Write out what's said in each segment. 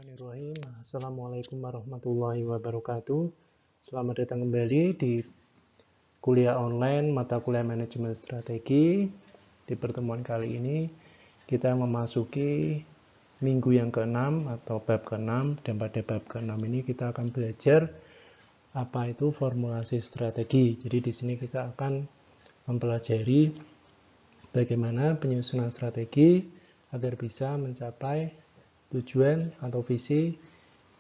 Bismillahirrahmanirrahim. Assalamualaikum warahmatullahi wabarakatuh. Selamat datang kembali di kuliah online mata kuliah manajemen strategi. Di pertemuan kali ini kita memasuki minggu yang ke-6 atau bab ke-6, dan pada bab ke-6 ini kita akan belajar apa itu formulasi strategi. Jadi di sini kita akan mempelajari bagaimana penyusunan strategi agar bisa mencapai tujuan atau visi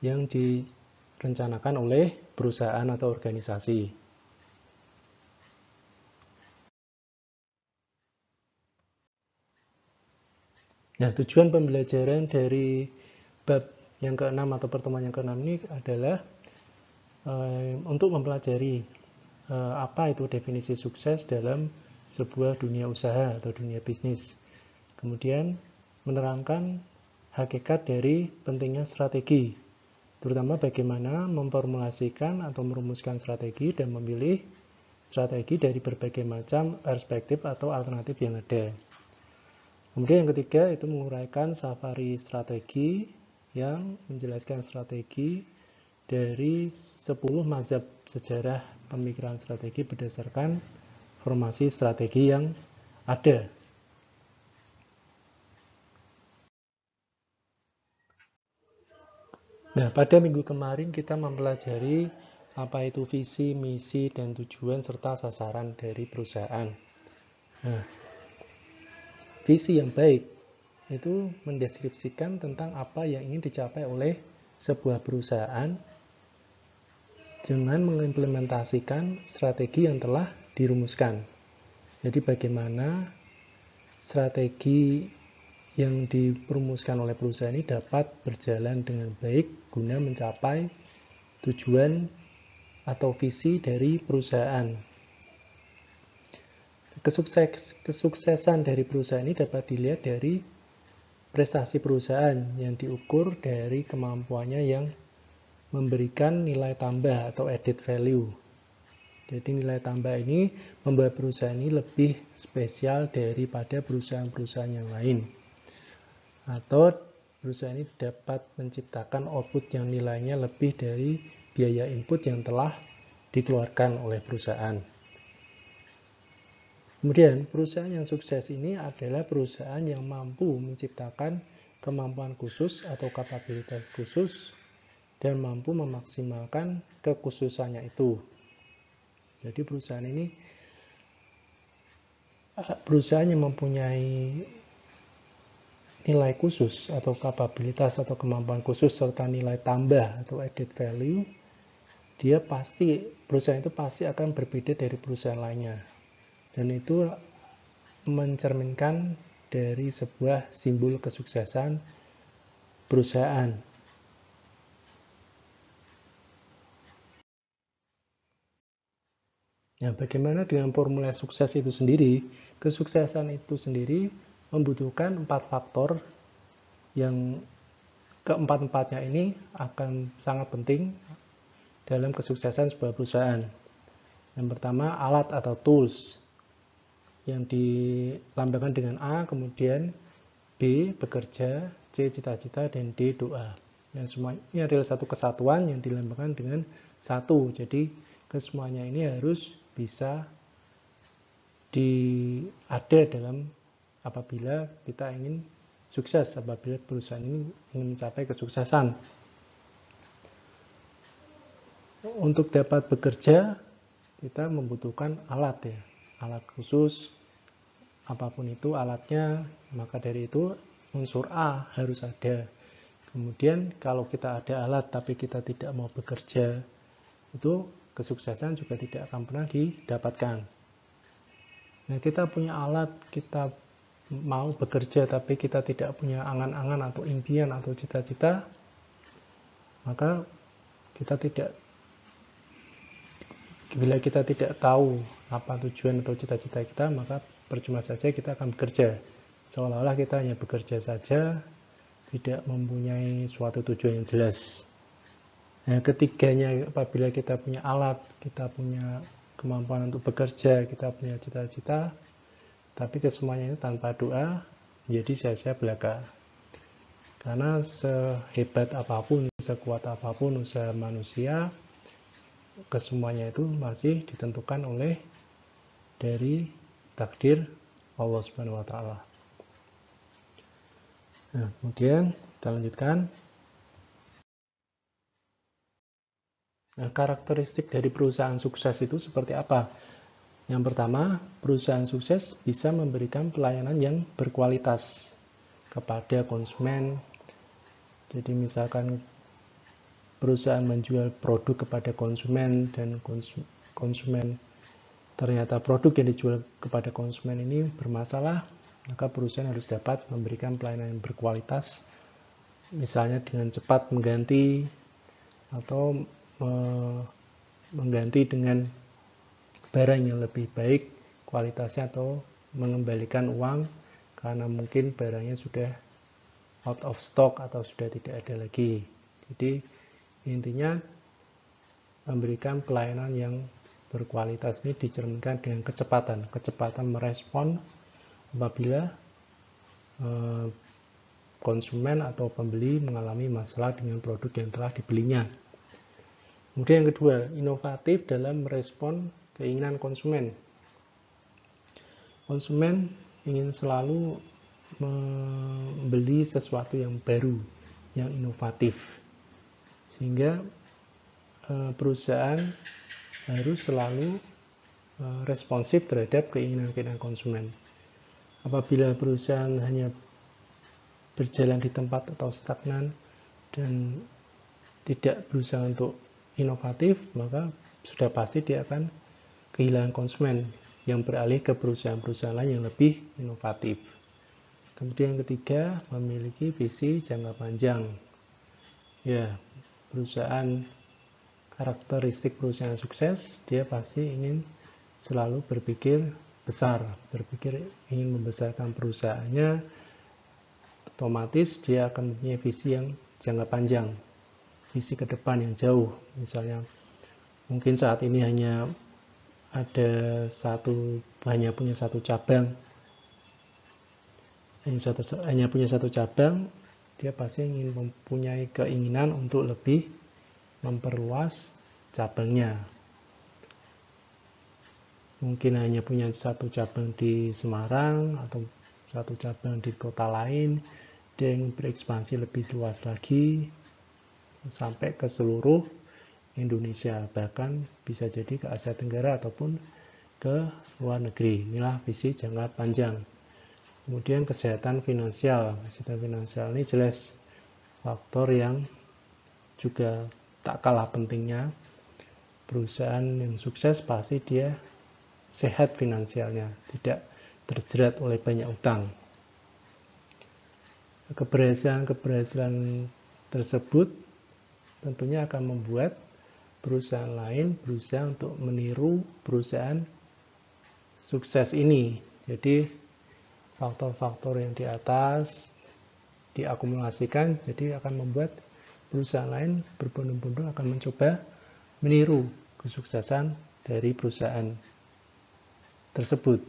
yang direncanakan oleh perusahaan atau organisasi. Nah, tujuan pembelajaran dari bab yang ke-6 atau pertemuan yang ke-6 ini adalah untuk mempelajari apa itu definisi sukses dalam sebuah dunia usaha atau dunia bisnis. Kemudian menerangkan hakikat dari pentingnya strategi, terutama bagaimana memformulasikan atau merumuskan strategi dan memilih strategi dari berbagai macam perspektif atau alternatif yang ada. Kemudian yang ketiga itu menguraikan safari strategi yang menjelaskan strategi dari 10 mazhab sejarah pemikiran strategi berdasarkan formasi strategi yang ada. Nah, pada minggu kemarin kita mempelajari apa itu visi, misi, dan tujuan serta sasaran dari perusahaan. Nah, visi yang baik itu mendeskripsikan tentang apa yang ingin dicapai oleh sebuah perusahaan dengan mengimplementasikan strategi yang telah dirumuskan. Jadi bagaimana strategi yang dirumuskan oleh perusahaan ini dapat berjalan dengan baik guna mencapai tujuan atau visi dari perusahaan. Kesuksesan dari perusahaan ini dapat dilihat dari prestasi perusahaan yang diukur dari kemampuannya yang memberikan nilai tambah atau added value. Jadi nilai tambah ini membuat perusahaan ini lebih spesial daripada perusahaan-perusahaan yang lain. Atau perusahaan ini dapat menciptakan output yang nilainya lebih dari biaya input yang telah dikeluarkan oleh perusahaan. Kemudian, perusahaan yang sukses ini adalah perusahaan yang mampu menciptakan kemampuan khusus atau kapabilitas khusus dan mampu memaksimalkan kekhususannya itu. Jadi perusahaan ini perusahaan yang mempunyai nilai khusus atau kapabilitas atau kemampuan khusus serta nilai tambah atau added value, perusahaan itu pasti akan berbeda dari perusahaan lainnya. Dan itu mencerminkan dari sebuah simbol kesuksesan perusahaan. Nah, bagaimana dengan formula sukses itu sendiri? Kesuksesan itu sendiri membutuhkan 4 faktor yang keempat-empatnya ini akan sangat penting dalam kesuksesan sebuah perusahaan. Yang pertama, alat atau tools yang dilambangkan dengan A, kemudian B, bekerja, C, cita-cita, dan D, doa. Yang semua ini adalah satu kesatuan yang dilambangkan dengan satu. Jadi, kesemuanya ini harus bisa ada dalam apabila kita ingin sukses, apabila perusahaan ini ingin mencapai kesuksesan. Untuk dapat bekerja, kita membutuhkan alat ya, alat khusus, apapun itu alatnya, maka dari itu unsur A harus ada. Kemudian kalau kita ada alat tapi kita tidak mau bekerja, itu kesuksesan juga tidak akan pernah didapatkan. Nah, kita punya alat, kita mau bekerja tapi kita tidak punya angan-angan atau impian atau cita-cita, maka bila kita tidak tahu apa tujuan atau cita-cita kita, maka percuma saja kita akan bekerja. Seolah-olah kita hanya bekerja saja, tidak mempunyai suatu tujuan yang jelas. Nah, ketiganya, apabila kita punya alat, kita punya kemampuan untuk bekerja, kita punya cita-cita, tapi kesemuanya ini tanpa doa, menjadi sia-sia belaka. Karena sehebat apapun, sekuat apapun usaha manusia, kesemuanya itu masih ditentukan oleh dari takdir Allah Subhanahu wa taala. Nah, kemudian kita lanjutkan. Nah, karakteristik dari perusahaan sukses itu seperti apa? Yang pertama, perusahaan sukses bisa memberikan pelayanan yang berkualitas kepada konsumen. Jadi misalkan perusahaan menjual produk kepada konsumen dan konsumen ternyata produk yang dijual kepada konsumen ini bermasalah, maka perusahaan harus dapat memberikan pelayanan yang berkualitas, misalnya dengan cepat mengganti atau mengganti dengan barang yang lebih baik kualitasnya, atau mengembalikan uang karena mungkin barangnya sudah out of stock atau sudah tidak ada lagi. Jadi intinya memberikan pelayanan yang berkualitas ini dicerminkan dengan kecepatan merespon apabila konsumen atau pembeli mengalami masalah dengan produk yang telah dibelinya. Kemudian yang kedua, inovatif dalam merespon keinginan konsumen. Konsumen ingin selalu membeli sesuatu yang baru, yang inovatif, sehingga perusahaan harus selalu responsif terhadap keinginan-keinginan konsumen. Apabila perusahaan hanya berjalan di tempat atau stagnan dan tidak berusaha untuk inovatif, maka sudah pasti dia akan kehilangan konsumen yang beralih ke perusahaan-perusahaan lain yang lebih inovatif. Kemudian yang ketiga, memiliki visi jangka panjang. Ya, karakteristik perusahaan sukses, dia pasti ingin selalu berpikir besar, ingin membesarkan perusahaannya, otomatis dia akan mempunyai visi yang jangka panjang, visi ke depan yang jauh. Misalnya, mungkin saat ini hanya punya satu cabang, dia pasti ingin mempunyai keinginan untuk lebih memperluas cabangnya. Mungkin hanya punya satu cabang di Semarang atau satu cabang di kota lain, dia ingin berekspansi lebih luas lagi sampai ke seluruh Indonesia, bahkan bisa jadi ke Asia Tenggara ataupun ke luar negeri. Inilah visi jangka panjang. Kemudian kesehatan finansial ini jelas faktor yang juga tak kalah pentingnya. Perusahaan yang sukses pasti dia sehat finansialnya, tidak terjerat oleh banyak utang. Keberhasilan tersebut tentunya akan membuat perusahaan lain berusaha untuk meniru perusahaan sukses ini. Jadi faktor-faktor yang di atas diakumulasikan, jadi akan membuat perusahaan lain berbondong-bondong akan mencoba meniru kesuksesan dari perusahaan tersebut.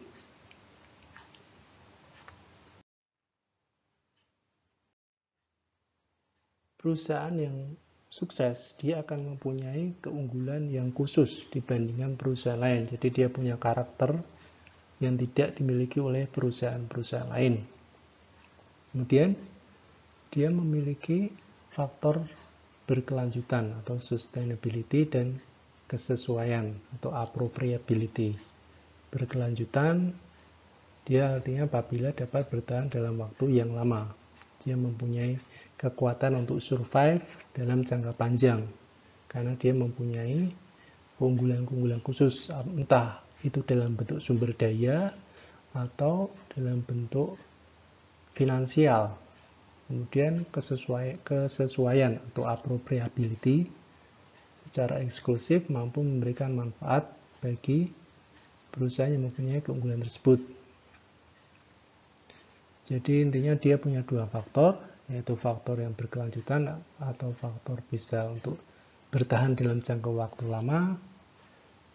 Perusahaan yang sukses, dia akan mempunyai keunggulan yang khusus dibandingkan perusahaan lain. Jadi dia punya karakter yang tidak dimiliki oleh perusahaan-perusahaan lain. Kemudian dia memiliki faktor berkelanjutan atau sustainability dan kesesuaian atau appropriability. Berkelanjutan dia artinya apabila dapat bertahan dalam waktu yang lama. Dia mempunyai kekuatan untuk survive dalam jangka panjang karena dia mempunyai keunggulan-keunggulan khusus, entah itu dalam bentuk sumber daya atau dalam bentuk finansial. Kemudian kesesuaian atau appropriability secara eksklusif mampu memberikan manfaat bagi perusahaan yang mempunyai keunggulan tersebut. Jadi intinya dia punya dua faktor, yaitu faktor yang berkelanjutan atau faktor bisa untuk bertahan dalam jangka waktu lama,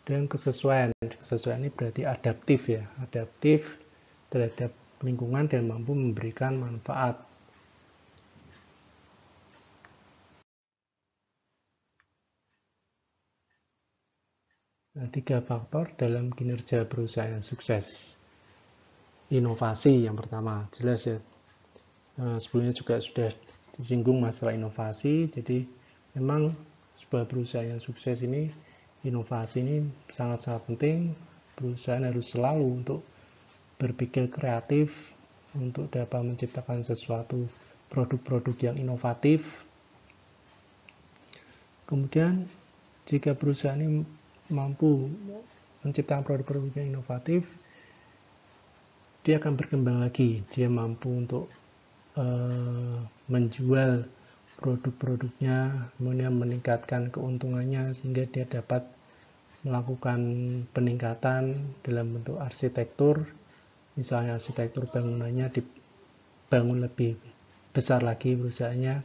dan kesesuaian. Kesesuaian ini berarti adaptif ya, adaptif terhadap lingkungan dan mampu memberikan manfaat. Nah, 3 faktor dalam kinerja perusahaan yang sukses. Inovasi yang pertama, jelas ya. Sebelumnya juga sudah disinggung masalah inovasi, jadi memang sebuah perusahaan yang sukses ini, inovasi ini sangat-sangat penting. Perusahaan harus selalu untuk berpikir kreatif, untuk dapat menciptakan sesuatu produk-produk yang inovatif. Kemudian, jika perusahaan ini mampu menciptakan produk-produk yang inovatif, dia akan berkembang lagi. Dia mampu untuk menjual produk-produknya, kemudian meningkatkan keuntungannya sehingga dia dapat melakukan peningkatan dalam bentuk arsitektur. Misalnya arsitektur bangunannya dibangun lebih besar lagi perusahaannya.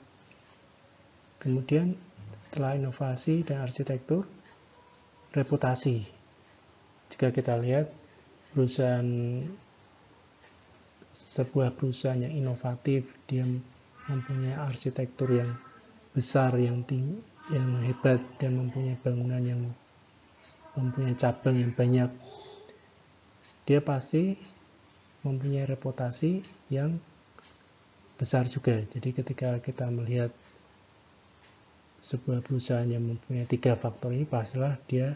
Kemudian setelah inovasi dan arsitektur, reputasi. Jika kita lihat sebuah perusahaan yang inovatif, dia mempunyai arsitektur yang besar, yang hebat, dan mempunyai bangunan yang mempunyai cabang yang banyak, dia pasti mempunyai reputasi yang besar juga. Jadi ketika kita melihat sebuah perusahaan yang mempunyai 3 faktor ini, pastilah dia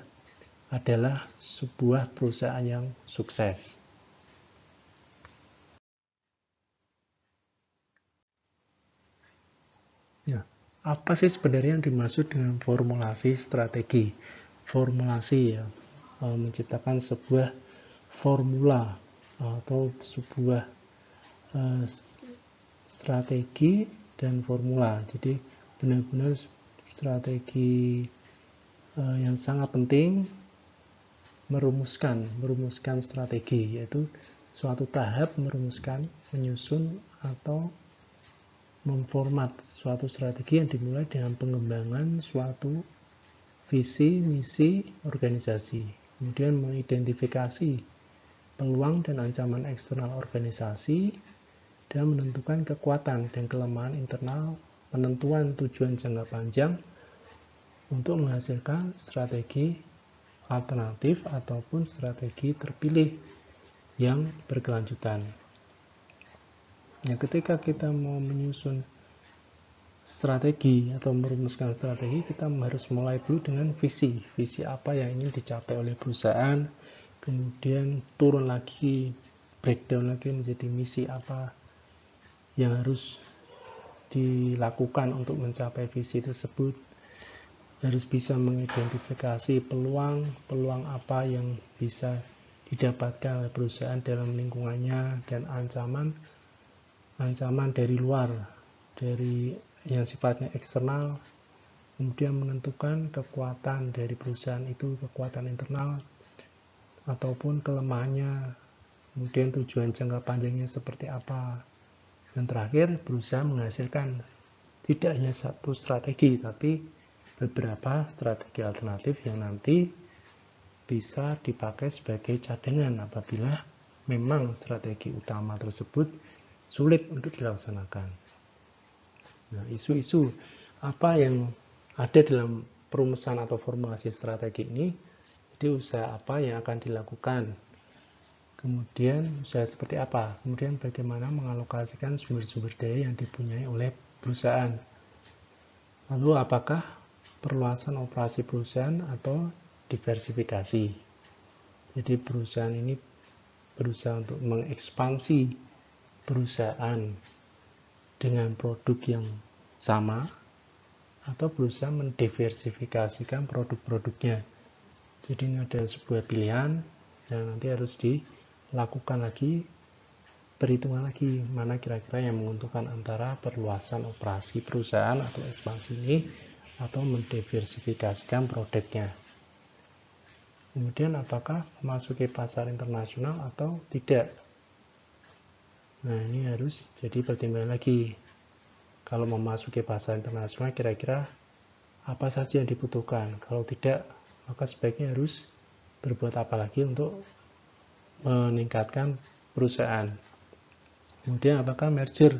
adalah sebuah perusahaan yang sukses. Ya, apa sih sebenarnya yang dimaksud dengan formulasi strategi? Formulasi ya, menciptakan sebuah formula atau sebuah strategi dan formula. Jadi benar-benar strategi yang sangat penting, merumuskan strategi, yaitu suatu tahap merumuskan, menyusun atau memformat suatu strategi yang dimulai dengan pengembangan suatu visi, misi, organisasi. Kemudian mengidentifikasi peluang dan ancaman eksternal organisasi dan menentukan kekuatan dan kelemahan internal, penentuan tujuan jangka panjang untuk menghasilkan strategi alternatif ataupun strategi terpilih yang berkelanjutan. Nah, ketika kita mau menyusun strategi atau merumuskan strategi, kita harus mulai dulu dengan visi. Visi apa yang ingin dicapai oleh perusahaan, kemudian turun lagi, breakdown lagi menjadi misi apa yang harus dilakukan untuk mencapai visi tersebut. Harus bisa mengidentifikasi peluang apa yang bisa didapatkan oleh perusahaan dalam lingkungannya, dan ancaman dari luar, dari yang sifatnya eksternal. Kemudian menentukan kekuatan dari perusahaan itu, kekuatan internal ataupun kelemahannya, kemudian tujuan jangka panjangnya seperti apa, dan terakhir berusaha menghasilkan tidak hanya satu strategi tapi beberapa strategi alternatif yang nanti bisa dipakai sebagai cadangan apabila memang strategi utama tersebut sulit untuk dilaksanakan. Nah, isu-isu apa yang ada dalam perumusan atau formulasi strategi ini, jadi usaha apa yang akan dilakukan, kemudian usaha seperti apa, kemudian bagaimana mengalokasikan sumber-sumber daya yang dipunyai oleh perusahaan, lalu apakah perluasan operasi perusahaan atau diversifikasi. Jadi perusahaan ini berusaha untuk mengekspansi perusahaan dengan produk yang sama atau berusaha mendiversifikasikan produk-produknya. Jadi ini ada sebuah pilihan dan nanti harus dilakukan lagi, perhitungan lagi mana kira-kira yang menguntungkan antara perluasan operasi perusahaan atau ekspansi ini atau mendiversifikasikan produknya. Kemudian apakah memasuki pasar internasional atau tidak. Nah, ini harus jadi pertimbangan lagi. Kalau memasuki pasar internasional, kira-kira apa saja yang dibutuhkan. Kalau tidak, maka sebaiknya harus berbuat apa lagi untuk meningkatkan perusahaan. Kemudian apakah merger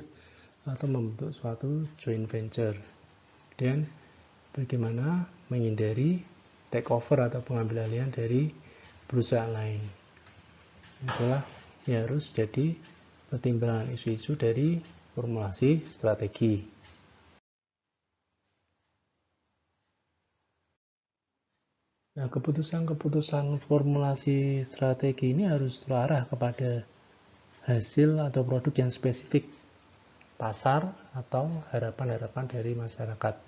atau membentuk suatu joint venture. Dan bagaimana menghindari take over atau pengambil alihan dari perusahaan lain. Itulah yang harus jadi pertimbangan isu-isu dari formulasi strategi. Nah, keputusan-keputusan formulasi strategi ini harus terarah kepada hasil atau produk yang spesifik pasar atau harapan-harapan dari masyarakat.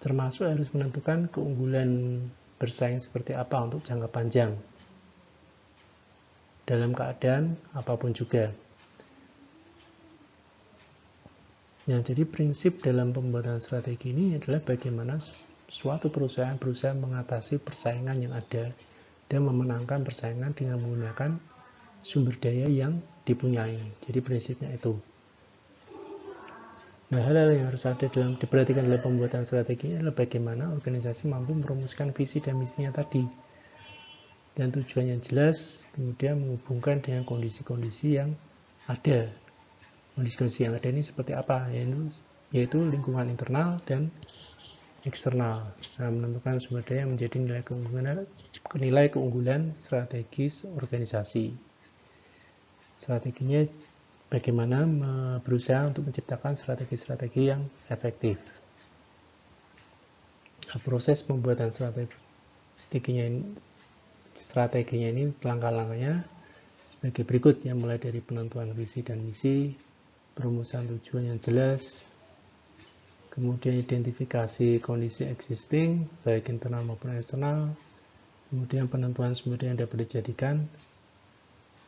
Termasuk harus menentukan keunggulan bersaing seperti apa untuk jangka panjang dalam keadaan apapun juga. Nah, jadi prinsip dalam pembuatan strategi ini adalah bagaimana suatu perusahaan berusaha mengatasi persaingan yang ada dan memenangkan persaingan dengan menggunakan sumber daya yang dipunyai. Jadi prinsipnya itu. Nah, hal-hal yang harus ada diperhatikan dalam pembuatan strategi adalah bagaimana organisasi mampu merumuskan visi dan misinya tadi. Dan tujuannya jelas, kemudian menghubungkan dengan kondisi-kondisi yang ada. Kondisi-kondisi yang ada ini seperti apa? Yaitu lingkungan internal dan eksternal. Nah, menentukan sumber daya menjadi nilai keunggulan strategis organisasi. Strateginya bagaimana berusaha untuk menciptakan strategi-strategi yang efektif. Nah, proses pembuatan strateginya ini langkah-langkahnya sebagai berikut, yang mulai dari penentuan visi dan misi, perumusan tujuan yang jelas, kemudian identifikasi kondisi existing baik internal maupun eksternal, kemudian penentuan sumber daya yang dapat dijadikan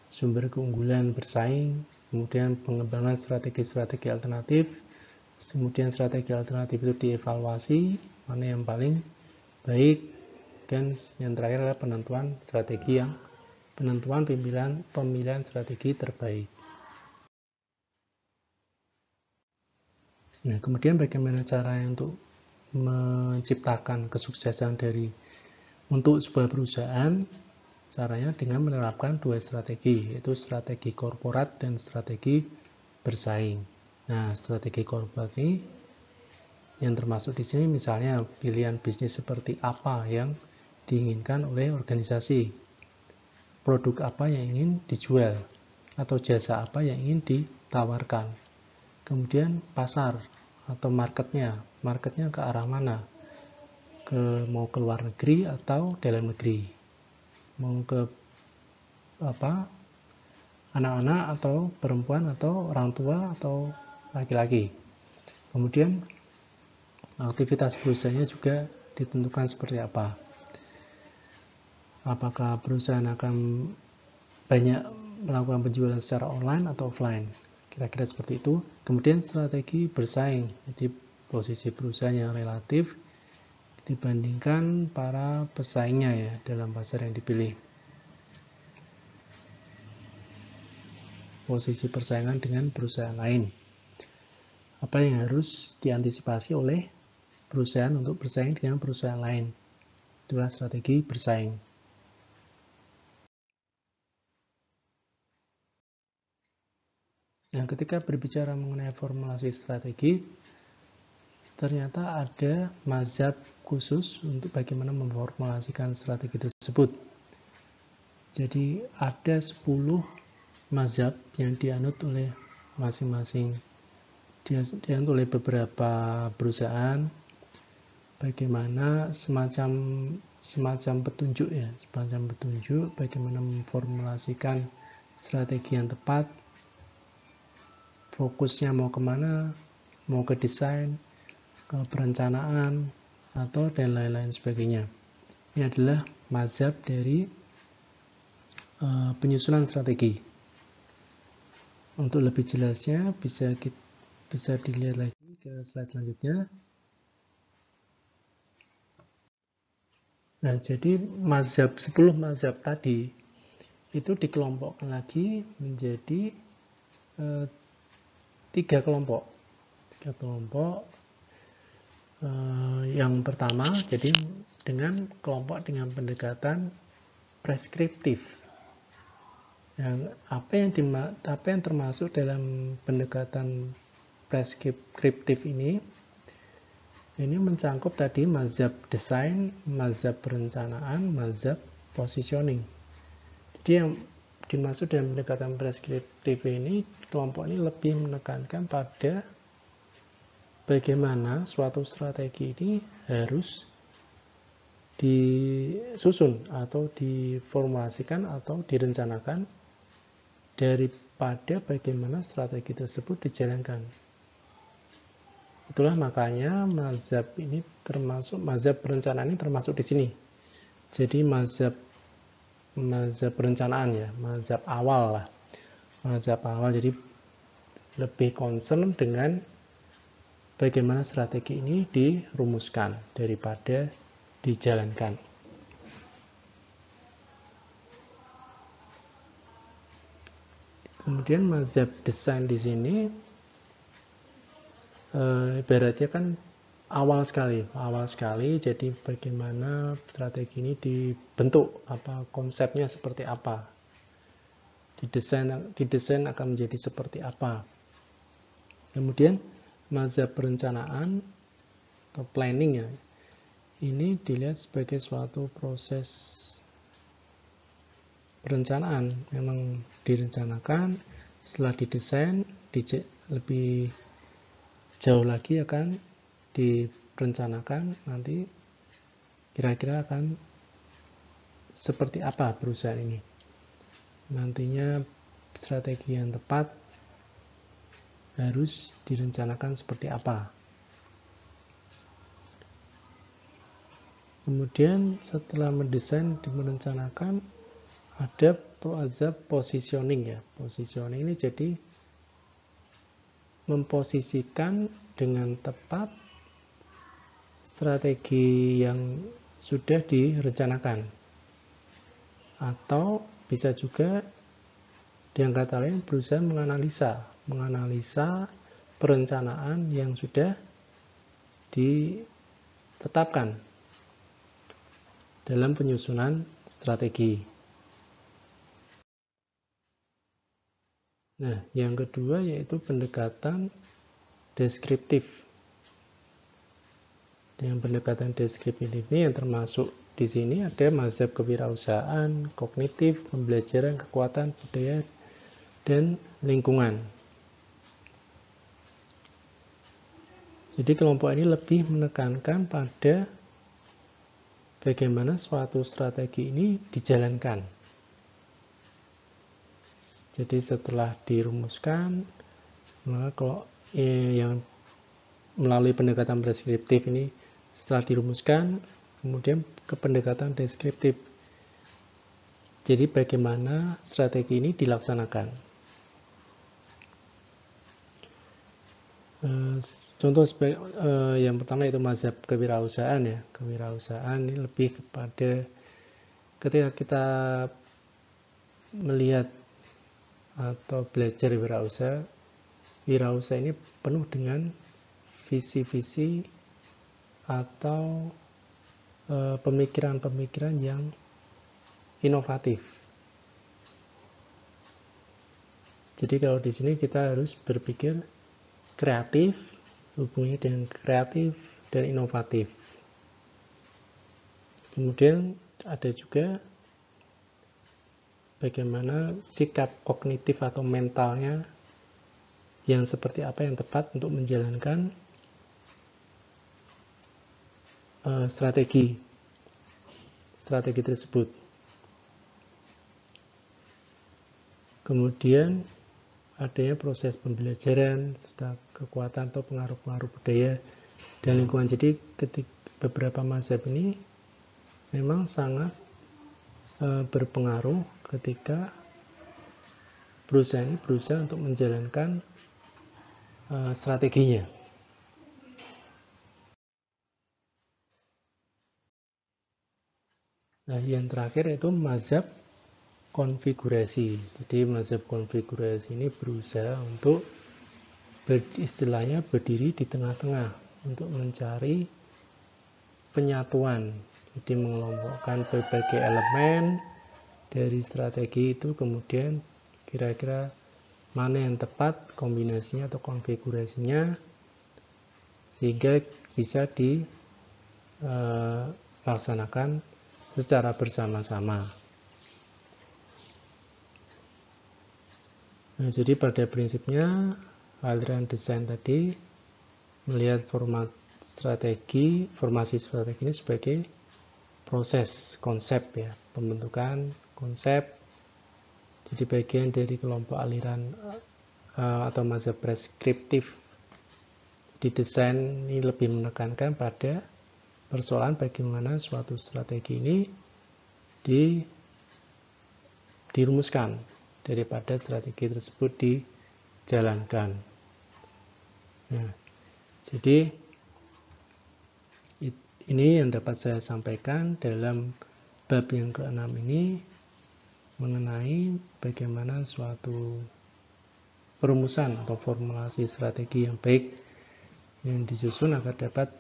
sumber keunggulan bersaing, kemudian pengembangan strategi-strategi alternatif, kemudian strategi alternatif itu dievaluasi mana yang paling baik, dan yang terakhir adalah penentuan pemilihan strategi terbaik. Nah, kemudian bagaimana cara untuk menciptakan kesuksesan untuk sebuah perusahaan? Caranya dengan menerapkan dua strategi, yaitu strategi korporat dan strategi bersaing. Nah, strategi korporat ini yang termasuk di sini misalnya pilihan bisnis seperti apa yang diinginkan oleh organisasi, produk apa yang ingin dijual, atau jasa apa yang ingin ditawarkan. Kemudian pasar atau marketnya ke arah mana? Mau ke luar negeri atau dalam negeri? Mau ke anak-anak atau perempuan atau orang tua atau laki-laki. Kemudian aktivitas perusahaannya juga ditentukan seperti apa. Apakah perusahaan akan banyak melakukan penjualan secara online atau offline, kira-kira seperti itu. Kemudian strategi bersaing, jadi posisi perusahaan yang relatif dibandingkan para pesaingnya ya dalam pasar yang dipilih. Posisi persaingan dengan perusahaan lain. Apa yang harus diantisipasi oleh perusahaan untuk bersaing dengan perusahaan lain? Itulah strategi bersaing. Nah, ketika berbicara mengenai formulasi strategi, ternyata ada mazhab khusus untuk bagaimana memformulasikan strategi tersebut. Jadi ada 10 mazhab yang dianut oleh masing-masing, dianut oleh beberapa perusahaan, bagaimana semacam petunjuk bagaimana memformulasikan strategi yang tepat, fokusnya mau kemana, mau ke desain, ke perencanaan, atau dan lain-lain sebagainya. Ini adalah mazhab dari penyusunan strategi. Untuk lebih jelasnya bisa dilihat lagi ke slide selanjutnya. Nah, jadi 10 mazhab tadi itu dikelompokkan lagi menjadi 3 kelompok. Yang pertama, jadi dengan pendekatan preskriptif. Apa yang termasuk dalam pendekatan preskriptif ini Ini mencangkup tadi mazhab desain, mazhab perencanaan, mazhab positioning. Jadi yang dimaksud dalam pendekatan preskriptif ini, kelompok ini lebih menekankan pada bagaimana suatu strategi ini harus disusun atau diformulasikan atau direncanakan daripada bagaimana strategi tersebut dijalankan. Itulah makanya mazhab ini termasuk, mazhab perencanaan ini termasuk di sini. Jadi mazhab perencanaan ya, mazhab awal lah. Mazhab awal, jadi lebih concern dengan bagaimana strategi ini dirumuskan daripada dijalankan. Kemudian mazhab desain di sini ibaratnya kan awal sekali, jadi bagaimana strategi ini dibentuk, apa konsepnya seperti apa, didesain akan menjadi seperti apa. Kemudian mazhab perencanaan atau planning ya, ini dilihat sebagai suatu proses perencanaan, memang direncanakan, setelah didesain lebih jauh lagi akan direncanakan nanti kira-kira akan seperti apa perusahaan ini. Nantinya strategi yang tepat harus direncanakan seperti apa. Kemudian setelah mendesain, merencanakan, ada mazhab positioning ya. Positioning ini jadi memposisikan dengan tepat strategi yang sudah direncanakan, atau bisa juga dengan kata lain berusaha menganalisa perencanaan yang sudah ditetapkan dalam penyusunan strategi. Nah, yang kedua yaitu pendekatan deskriptif. Dengan pendekatan deskriptif ini yang termasuk di sini ada mazhab kewirausahaan, kognitif, pembelajaran, kekuatan, budaya, dan lingkungan. Jadi kelompok ini lebih menekankan pada bagaimana suatu strategi ini dijalankan. Jadi setelah dirumuskan, maka kalau yang melalui pendekatan preskriptif ini setelah dirumuskan, kemudian ke pendekatan deskriptif. Jadi bagaimana strategi ini dilaksanakan. Contoh yang pertama itu mazhab kewirausahaan ya. Kewirausahaan ini lebih kepada ketika kita melihat atau belajar wirausaha ini penuh dengan visi-visi atau pemikiran-pemikiran yang inovatif. Jadi kalau di sini kita harus berpikir kreatif, hubungannya dengan kreatif dan inovatif. Kemudian ada juga bagaimana sikap kognitif atau mentalnya yang seperti apa yang tepat untuk menjalankan strategi tersebut. Kemudian adanya proses pembelajaran serta kekuatan atau pengaruh-pengaruh budaya dan lingkungan. Jadi beberapa mazhab ini memang sangat berpengaruh ketika perusahaan ini berusaha untuk menjalankan strateginya. Nah, yang terakhir itu mazhab konfigurasi. Jadi mazhab konfigurasi ini berusaha untuk istilahnya berdiri di tengah-tengah untuk mencari penyatuan. Jadi mengelompokkan berbagai elemen dari strategi itu, kemudian kira-kira mana yang tepat kombinasinya atau konfigurasinya, sehingga bisa dilaksanakan secara bersama-sama. Nah, jadi pada prinsipnya aliran desain tadi melihat formasi strategi ini sebagai proses konsep ya, pembentukan konsep. Jadi bagian dari kelompok aliran atau mazhab preskriptif. Jadi desain ini lebih menekankan pada persoalan bagaimana suatu strategi ini dirumuskan daripada strategi tersebut dijalankan. Nah, jadi ini yang dapat saya sampaikan dalam bab yang ke-6 ini mengenai bagaimana suatu perumusan atau formulasi strategi yang baik yang disusun agar dapat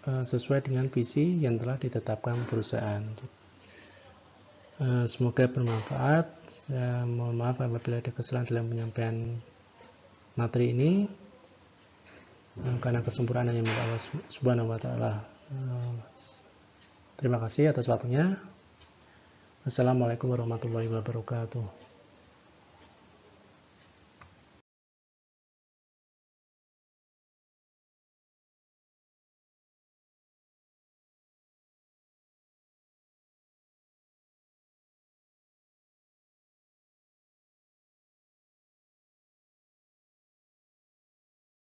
sesuai dengan visi yang telah ditetapkan perusahaan. Semoga bermanfaat. Saya mohon maaf apabila ada kesalahan dalam penyampaian materi ini, karena kesempurnaan yang milik Allah Subhanahu wa Ta'ala. Terima kasih atas waktunya. Assalamualaikum warahmatullahi wabarakatuh.